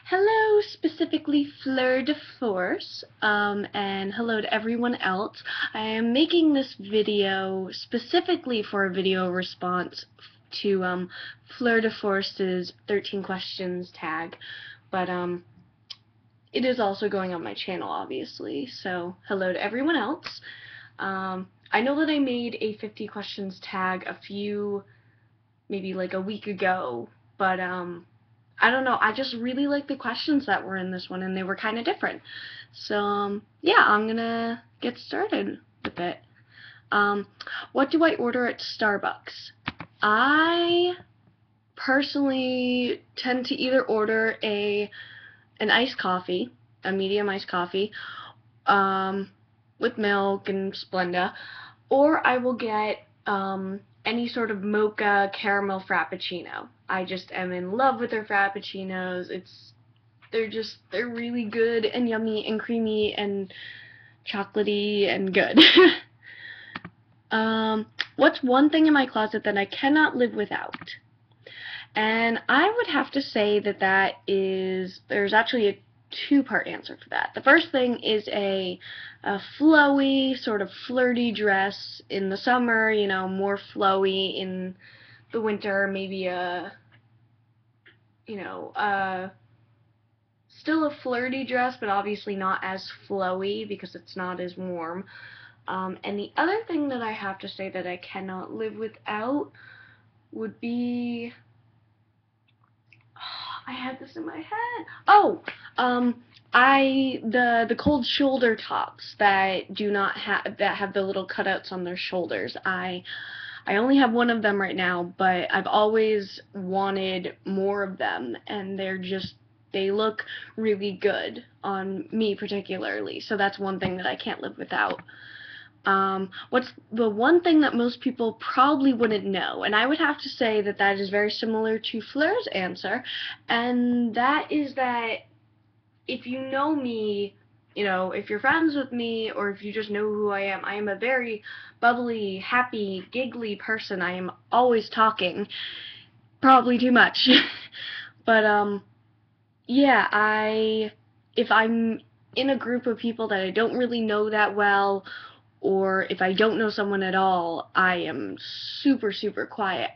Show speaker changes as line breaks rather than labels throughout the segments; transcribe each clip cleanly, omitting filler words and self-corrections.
Hello, specifically Fleur DeForce, and hello to everyone else. I am making this video specifically for a video response to Fleur DeForce's 13 questions tag, but it is also going on my channel, obviously, so hello to everyone else. I know that I made a 50 questions tag maybe like a week ago, but I don't know, I just really like the questions that were in this one, and they were kind of different. So, yeah, I'm gonna get started with it. What do I order at Starbucks? I personally tend to either order an iced coffee, a medium iced coffee, with milk and Splenda, or I will get any sort of mocha caramel frappuccino. I just am in love with their frappuccinos. They're really good and yummy and creamy and chocolatey and good. What's one thing in my closet that I cannot live without? And I would have to say that there's actually a two-part answer for that. The first thing is a flowy, sort of flirty dress in the summer, more flowy in the winter, maybe still a flirty dress, but obviously not as flowy because it's not as warm. And the other thing that I have to say that I cannot live without would be, I had this in my head. Oh, the cold shoulder tops that have the little cutouts on their shoulders. I only have one of them right now, but I've always wanted more of them, and they look really good on me particularly. So that's one thing that I can't live without. What's the one thing that most people probably wouldn't know? And I would have to say that is very similar to Fleur's answer, and that is that if you know me, if you're friends with me, or if you just know who I am a very bubbly, happy, giggly person. I am always talking, probably too much. But, yeah, if I'm in a group of people that I don't really know that well, or if I don't know someone at all, I am super, super quiet.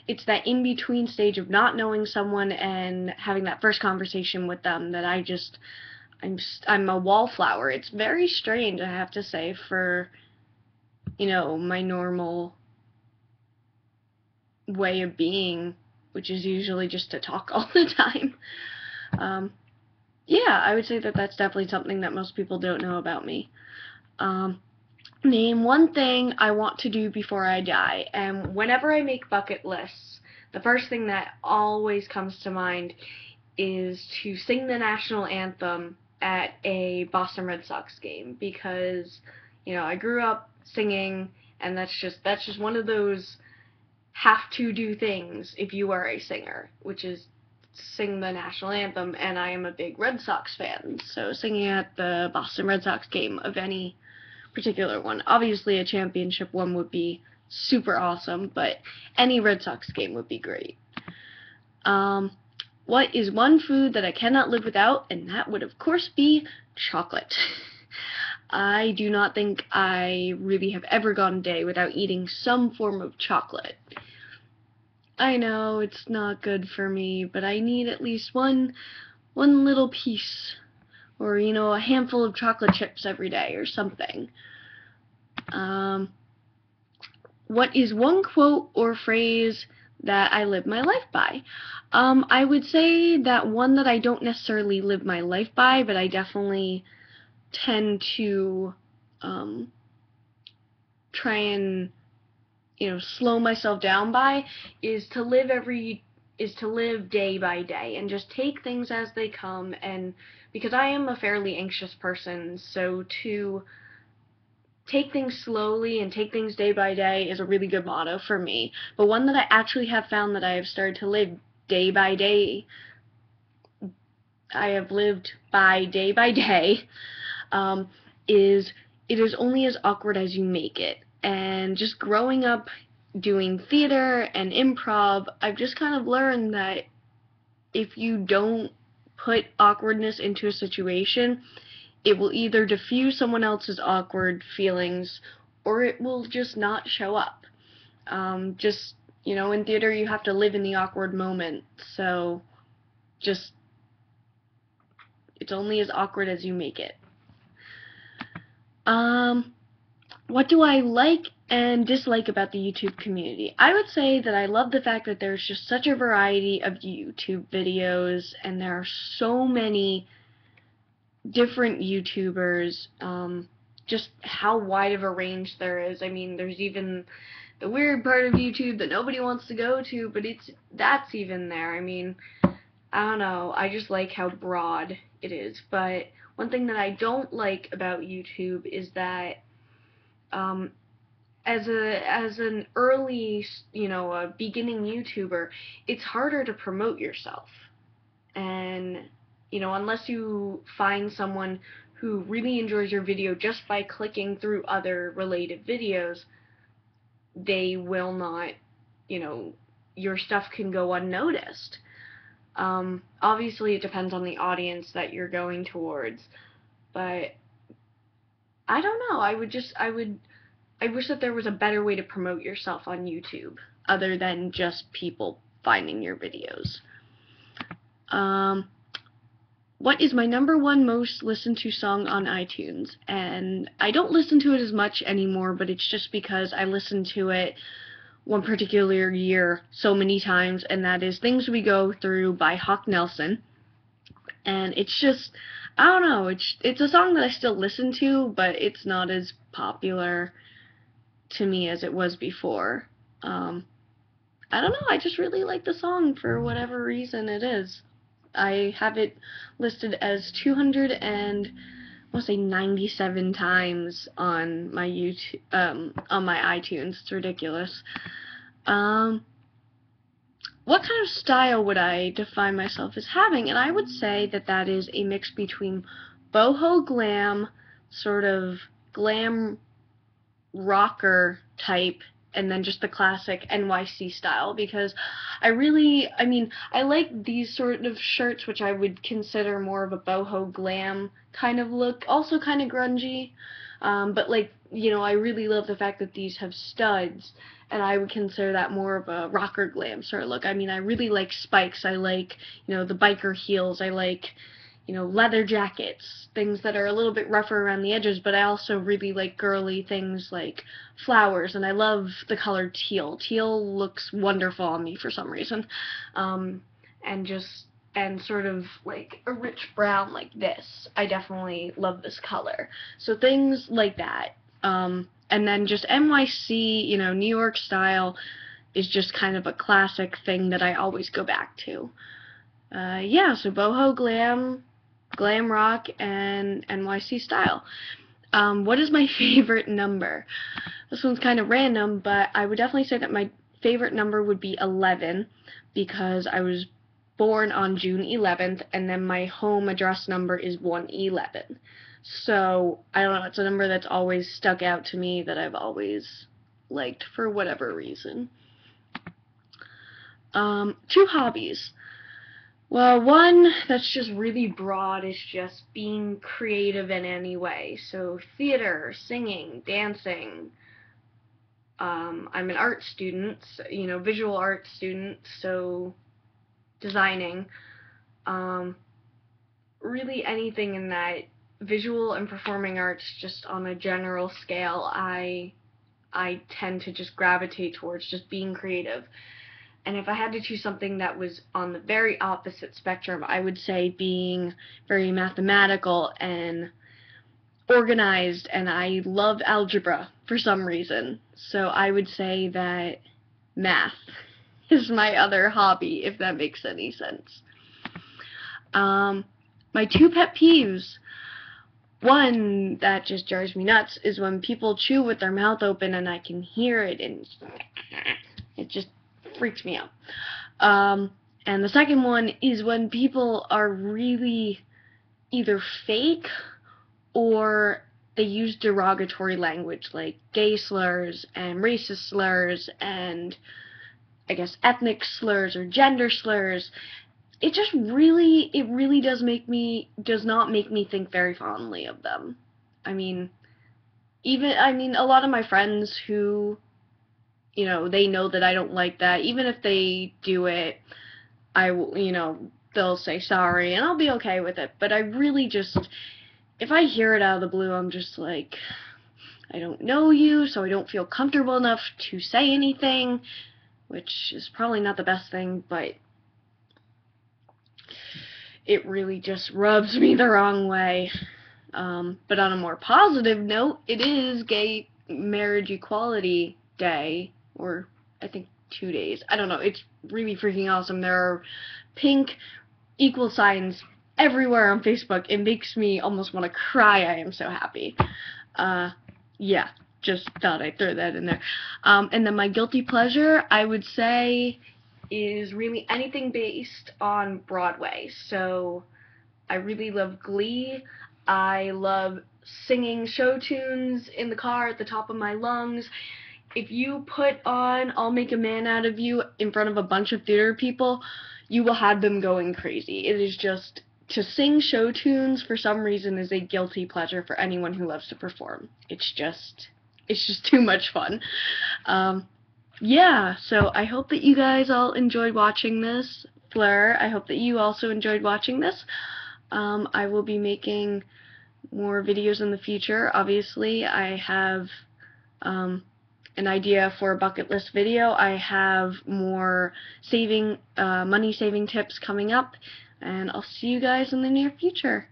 It's that in-between stage of not knowing someone and having that first conversation with them that I'm a wallflower. It's very strange, I have to say, for, my normal way of being, which is usually just to talk all the time. Yeah, I would say that that's definitely something that most people don't know about me. Name one thing I want to do before I die. And whenever I make bucket lists, the first thing that always comes to mind is to sing the national anthem at a Boston Red Sox game, because I grew up singing, and that's just one of those have to do things if you are a singer, which is sing the national anthem. And I am a big Red Sox fan, so singing at the Boston Red Sox game of any particular one. Obviously, a championship one would be super awesome, but any Red Sox game would be great. What is one food that I cannot live without? And that would, of course, be chocolate. I do not think I really have ever gone a day without eating some form of chocolate. I know it's not good for me, but I need at least one little piece, or a handful of chocolate chips every day or something. What is one quote or phrase that I live my life by? I would say that one that I don't necessarily live my life by, but I definitely tend to try and slow myself down by, is to live day by day and just take things as they come. And because I am a fairly anxious person, so to take things slowly and take things day by day is a really good motto for me. But one that I actually have found that I have started to live day by day, I have lived by day by day, is it is only as awkward as you make it. And just growing up doing theater and improv, I've just kind of learned that if you don't put awkwardness into a situation, it will either diffuse someone else's awkward feelings or it will just not show up. Just, in theater you have to live in the awkward moment, so just, it's only as awkward as you make it. What do I like and dislike about the YouTube community? I would say that I love the fact that there's just such a variety of YouTube videos, and there are so many different YouTubers, just how wide of a range there is. I mean, there's even the weird part of YouTube that nobody wants to go to, but that's even there. I mean, I don't know, I just like how broad it is. But one thing that I don't like about YouTube is that as an early, a beginning YouTuber, it's harder to promote yourself. And, unless you find someone who really enjoys your video just by clicking through other related videos, they will not, your stuff can go unnoticed. Obviously it depends on the audience that you're going towards, but I don't know, I wish that there was a better way to promote yourself on YouTube other than just people finding your videos. What is my #1 most listened to song on iTunes? And I don't listen to it as much anymore, but it's just because I listened to it one particular year so many times, and that is Things We Go Through by Hawk Nelson. And it's just, I don't know, it's a song that I still listen to, but it's not as popular to me as it was before. I don't know, I just really like the song for whatever reason it is. I have it listed as 297 times on my YouTube, on my iTunes. It's ridiculous. What kind of style would I define myself as having? And I would say that is a mix between boho glam, sort of glam rocker type, and then just the classic NYC style, because I like these sort of shirts, which I would consider more of a boho glam kind of look, also kind of grungy, but I really love the fact that these have studs, and I would consider that more of a rocker glam sort of look. I mean, I really like spikes, I like, the biker heels, I like, leather jackets, things that are a little bit rougher around the edges, but I also really like girly things like flowers, and I love the color teal. Teal looks wonderful on me for some reason. And sort of like a rich brown like this. I definitely love this color. So things like that. And then just NYC, New York style is just kind of a classic thing that I always go back to. So boho glam, glam rock, and NYC style. What is my favorite number? This one's kind of random, but I would definitely say that my favorite number would be 11, because I was born on June 11th, and then my home address number is 111. So, I don't know, it's a number that's always stuck out to me, that I've always liked for whatever reason. 2 hobbies. Well, one that's just really broad is just being creative in any way. So theater, singing, dancing. I'm an art student, visual art student, so designing. Really anything in that visual and performing arts, just on a general scale, I tend to just gravitate towards just being creative. And if I had to choose something that was on the very opposite spectrum, I would say being very mathematical and organized, and I love algebra for some reason. So I would say that math is my other hobby, if that makes any sense. My 2 pet peeves. One that just drives me nuts is when people chew with their mouth open and I can hear it, and it just freaks me out. And the second one is when people are really either fake or they use derogatory language like gay slurs and racist slurs and I guess ethnic slurs or gender slurs. it just really, it really does not make me think very fondly of them. I mean, a lot of my friends who, they know that I don't like that. Even if they do it, they'll say sorry, and I'll be okay with it. But I really just, if I hear it out of the blue, I'm just like, I don't know you, so I don't feel comfortable enough to say anything, which is probably not the best thing, but it really just rubs me the wrong way. But on a more positive note, it is Gay Marriage Equality Day, or I think 2 days. I don't know. It's really freaking awesome. There are pink equal signs everywhere on Facebook. It makes me almost want to cry. I am so happy. Yeah, just thought I'd throw that in there. And then my guilty pleasure, I would say, is really anything based on Broadway. So I really love Glee. I love singing show tunes in the car at the top of my lungs. If you put on I'll Make a Man Out of You in front of a bunch of theater people, you will have them going crazy. It is just, to sing show tunes for some reason is a guilty pleasure for anyone who loves to perform. It's just too much fun. Yeah, so I hope that you guys all enjoyed watching this. Fleur, I hope that you also enjoyed watching this. I will be making more videos in the future. Obviously, I have an idea for a bucket list video. I have more money saving tips coming up, and I'll see you guys in the near future.